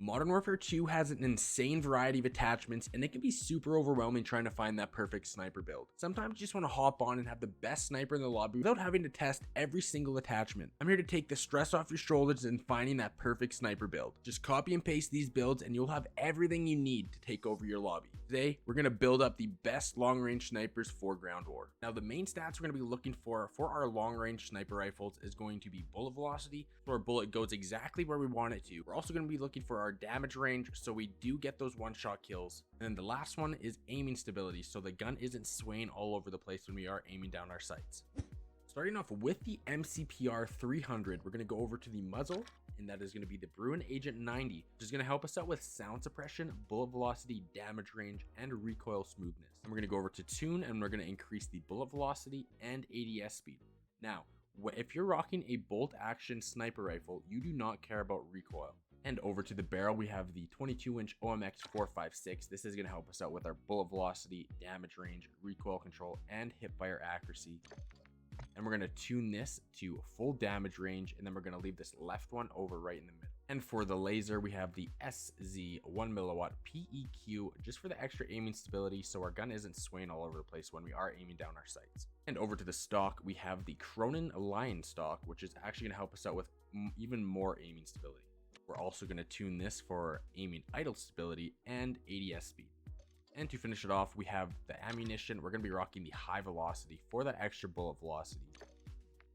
Modern Warfare 2 has an insane variety of attachments, and it can be super overwhelming trying to find that perfect sniper build. Sometimes you just want to hop on and have the best sniper in the lobby without having to test every single attachment. I'm here to take the stress off your shoulders in finding that perfect sniper build. Just copy and paste these builds and you'll have everything you need to take over your lobby. Today, we're going to build up the best long-range snipers for ground war. Now, the main stats we're going to be looking for our long-range sniper rifles is going to be bullet velocity, so our bullet goes exactly where we want it to. We're also going to be looking for our damage range, so we do get those one-shot kills. And then the last one is aiming stability, so the gun isn't swaying all over the place when we are aiming down our sights. Starting off with the MCPR 300, we're going to go over to the muzzle, and that is going to be the Bruin Agent 90, which is going to help us out with sound suppression, bullet velocity, damage range, and recoil smoothness. And we're going to go over to tune, and we're going to increase the bullet velocity and ADS speed. Now, if you're rocking a bolt action sniper rifle, you do not care about recoil. And over to the barrel, we have the 22-inch OMX 456. This is going to help us out with our bullet velocity, damage range, recoil control, and hipfire accuracy. And we're going to tune this to full damage range, and then we're going to leave this left one over right in the middle. And for the laser, we have the SZ 1mW PEQ, just for the extra aiming stability, so our gun isn't swaying all over the place when we are aiming down our sights. And over to the stock, we have the Cronin Lion stock, which is actually going to help us out with even more aiming stability. We're also going to tune this for aiming idle stability and ADS speed. And to finish it off, we have the ammunition. We're going to be rocking the high velocity for that extra bullet velocity.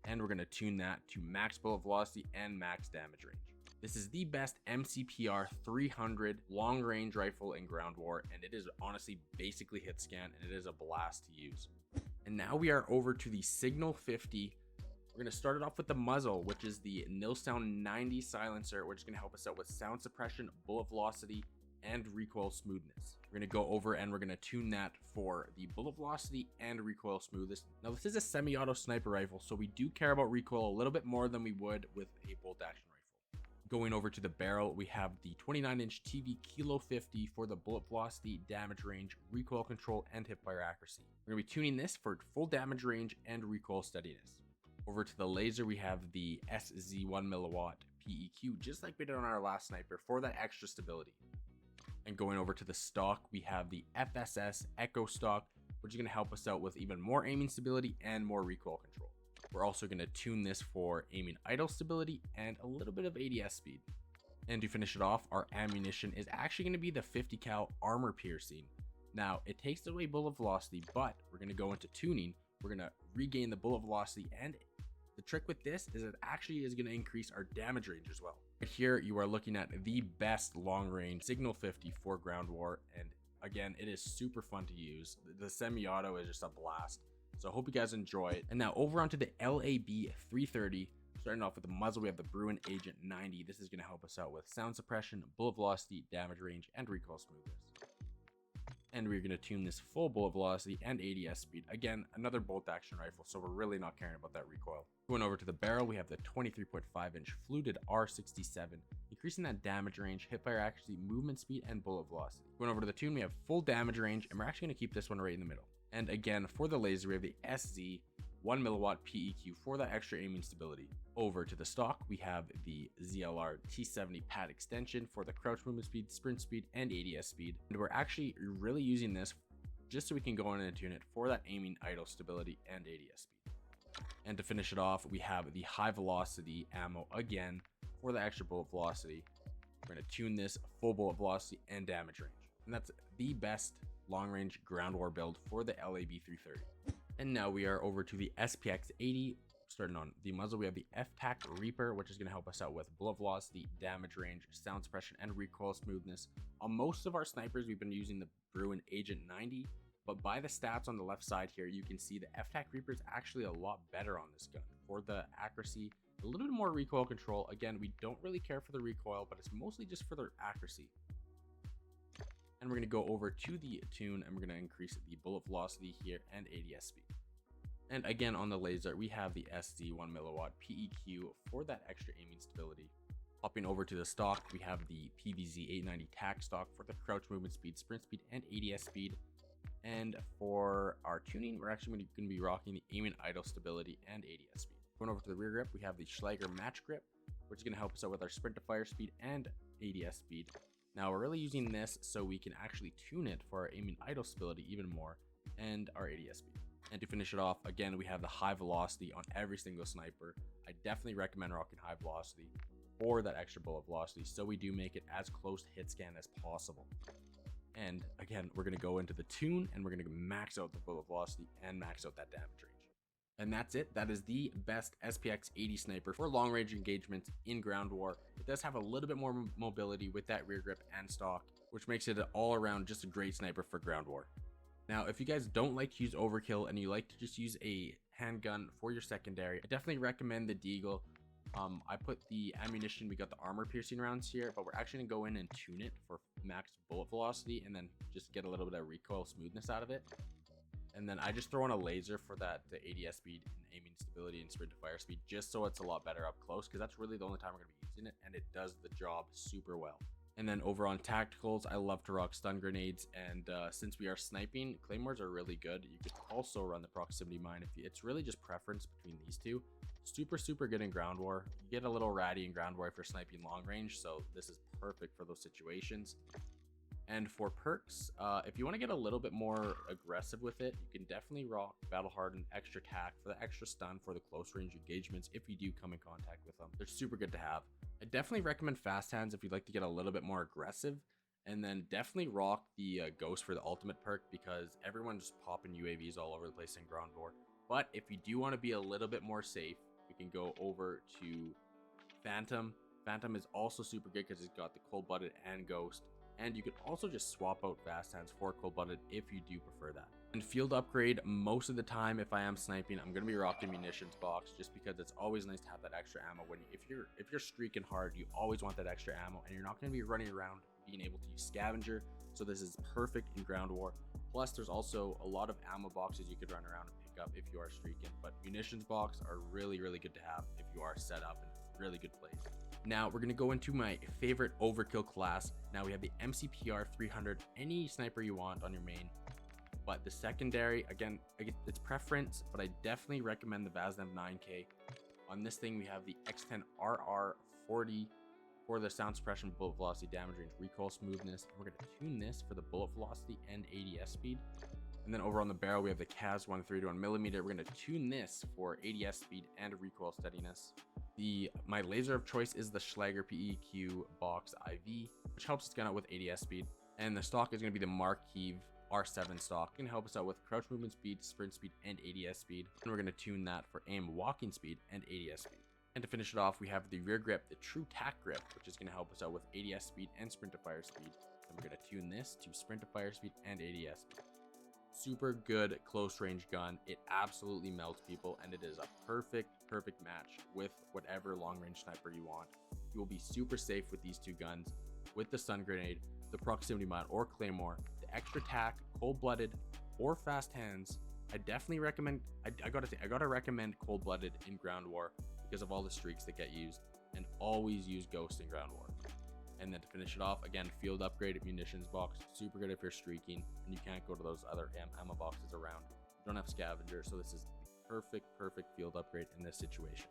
And we're going to tune that to max bullet velocity and max damage range. This is the best MCPR 300 long range rifle in ground war, and it is honestly basically hit scan, and it is a blast to use. And now we are over to the Signal 50. We're going to start it off with the muzzle, which is the Nilsound 90 silencer, which is going to help us out with sound suppression, bullet velocity, and recoil smoothness. We're going to go over and we're going to tune that for the bullet velocity and recoil smoothness. Now, this is a semi-auto sniper rifle, so we do care about recoil a little bit more than we would with a bolt action rifle. Going over to the barrel, we have the 29-inch TV Kilo 50 for the bullet velocity, damage range, recoil control, and hipfire accuracy. We're going to be tuning this for full damage range and recoil steadiness. Over to the laser, we have the SZ 1mW PEQ, just like we did on our last sniper, for that extra stability. And going over to the stock, we have the FSS Echo stock, which is going to help us out with even more aiming stability and more recoil control. We're also going to tune this for aiming idle stability and a little bit of ADS speed. And to finish it off, our ammunition is actually going to be the 50 cal armor piercing. Now, it takes away bullet velocity, but we're going to go into tuning. We're going to regain the bullet velocity, and the trick with this is it actually is going to increase our damage range as well. Right here, you are looking at the best long range Signal 50 for ground war, and again, it is super fun to use. The semi-auto is just a blast. So I hope you guys enjoy it. And now over onto the LAB 330. Starting off with the muzzle, we have the Bruin Agent 90. This is going to help us out with sound suppression, bullet velocity, damage range, and recoil smoothness. And we're going to tune this full bullet velocity and ADS speed. Again, another bolt action rifle, so we're really not caring about that recoil. Going over to the barrel, we have the 23.5-inch fluted R67, increasing that damage range, hipfire accuracy, movement speed, and bullet velocity. Going over to the tune, we have full damage range, and we're actually going to keep this one right in the middle. And again, for the laser, we have the SZ 1mW PEQ for that extra aiming stability. Over to the stock, we have the ZLR T70 pad extension for the crouch movement speed, sprint speed, and ADS speed. And we're actually really using this just so we can go in and tune it for that aiming idle stability and ADS speed. And to finish it off, we have the high velocity ammo again for the extra bullet velocity. We're going to tune this full bullet velocity and damage range. And that's the best long range ground war build for the LAB 330. And now we are over to the SPX 80. Starting on the muzzle, we have the FTAC Reaper, which is going to help us out with bullet velocity, damage range, sound suppression, and recoil smoothness. On most of our snipers, we've been using the Bruin Agent 90, but by the stats on the left side here, you can see the FTAC Reaper is actually a lot better on this gun. For the accuracy, a little bit more recoil control. Again, we don't really care for the recoil, but it's mostly just for the accuracy. And we're going to go over to the tune, and we're going to increase the bullet velocity here and ADS speed. And again, on the laser, we have the SZ 1mW PEQ for that extra aiming stability. Hopping over to the stock, we have the PVZ 890 TAC stock for the crouch movement speed, sprint speed, and ADS speed. And for our tuning, we're actually going to be rocking the aim and idle stability and ADS speed. Going over to the rear grip, we have the Schlager match grip, which is going to help us out with our sprint to fire speed and ADS speed. Now we're really using this so we can actually tune it for our aiming idle stability even more, and our ADS speed. And to finish it off, again, we have the high velocity on every single sniper. I definitely recommend rocking high velocity or that extra bullet velocity, so we do make it as close to hit scan as possible. And again, we're going to go into the tune and we're going to max out the bullet velocity and max out that damage range. And that's it. That is the best SPX 80 sniper for long range engagements in ground war. It does have a little bit more mobility with that rear grip and stock, which makes it all around just a great sniper for ground war. Now, if you guys don't like to use overkill and you like to just use a handgun for your secondary, I definitely recommend the Deagle. I put the ammunition, we got the armor piercing rounds here, but we're actually gonna go in and tune it for max bullet velocity and then just get a little bit of recoil smoothness out of it. And then I just throw in a laser for the ADS speed and aiming stability and sprint to fire speed, just so it's a lot better up close, because that's really the only time we're gonna be using it, and it does the job super well. And then over on tacticals, I love to rock stun grenades, and since we are sniping, claymores are really good. You could also run the proximity mine. It's really just preference between these two. Super good in ground war. You get a little ratty in ground war if you're sniping long range, so this is perfect for those situations. And for perks, if you want to get a little bit more aggressive with it, you can definitely rock battle hardened extra tack for the extra stun for the close range engagements if you do come in contact with them. They're super good to have. I definitely recommend fast hands if you'd like to get a little bit more aggressive, and then definitely rock the ghost for the ultimate perk, because everyone's popping UAVs all over the place in ground war. But if you do want to be a little bit more safe, we can go over to Phantom. Phantom is also super good because it's got the cold-blooded and ghost. And you can also just swap out fast hands for cold-blooded if you do prefer that. And field upgrade, most of the time if I am sniping, I'm gonna be rocking munitions box, just because it's always nice to have that extra ammo. If you're streaking hard, you always want that extra ammo, and you're not gonna be running around being able to use scavenger. So this is perfect in ground war. Plus, there's also a lot of ammo boxes you could run around and pick up if you are streaking. But munitions box are really good to have if you are set up in a really good place. Now we're going to go into my favorite overkill class. Now we have the MCPR 300, any sniper you want on your main. But the secondary, again, it's preference, but I definitely recommend the Vaznev 9K. On this thing, we have the X10 RR40 for the sound suppression, bullet velocity, damage range, recoil smoothness. And we're going to tune this for the bullet velocity and ADS speed. And then over on the barrel, we have the CAS 131mm. We're going to tune this for ADS speed and recoil steadiness. My laser of choice is the Schlager PEQ box IV, which helps us gun out with ADS speed. And the stock is going to be the Markiv R7 stock. It's going to help us out with crouch movement speed, sprint speed, and ADS speed. And we're going to tune that for aim walking speed and ADS speed. And to finish it off, we have the rear grip, the true tack grip, which is going to help us out with ADS speed and sprint to fire speed. And we're going to tune this to sprint to fire speed and ADS speed. Super good close range gun. It absolutely melts people, and it is a perfect match with whatever long range sniper you want. You will be super safe with these two guns, with the stun grenade, the proximity mine or claymore, the extra tack, cold-blooded, or fast hands. I definitely recommend, I gotta recommend cold-blooded in ground war because of all the streaks that get used, and always use ghost in ground war. And then to finish it off, again, field upgrade munitions box, super good if you're streaking and you can't go to those other ammo boxes around. You don't have scavenger, so this is the perfect field upgrade in this situation.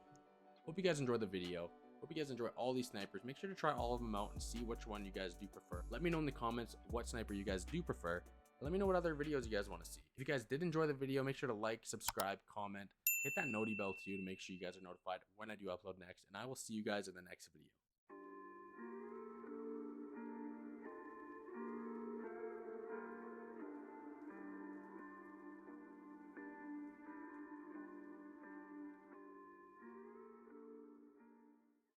Hope you guys enjoyed the video. Hope you guys enjoy all these snipers. Make sure to try all of them out and see which one you guys do prefer. Let me know in the comments what sniper you guys do prefer. Let me know what other videos you guys want to see. If you guys did enjoy the video, make sure to like, subscribe, comment, hit that noti bell too to make sure you guys are notified when I do upload next. And I will see you guys in the next video.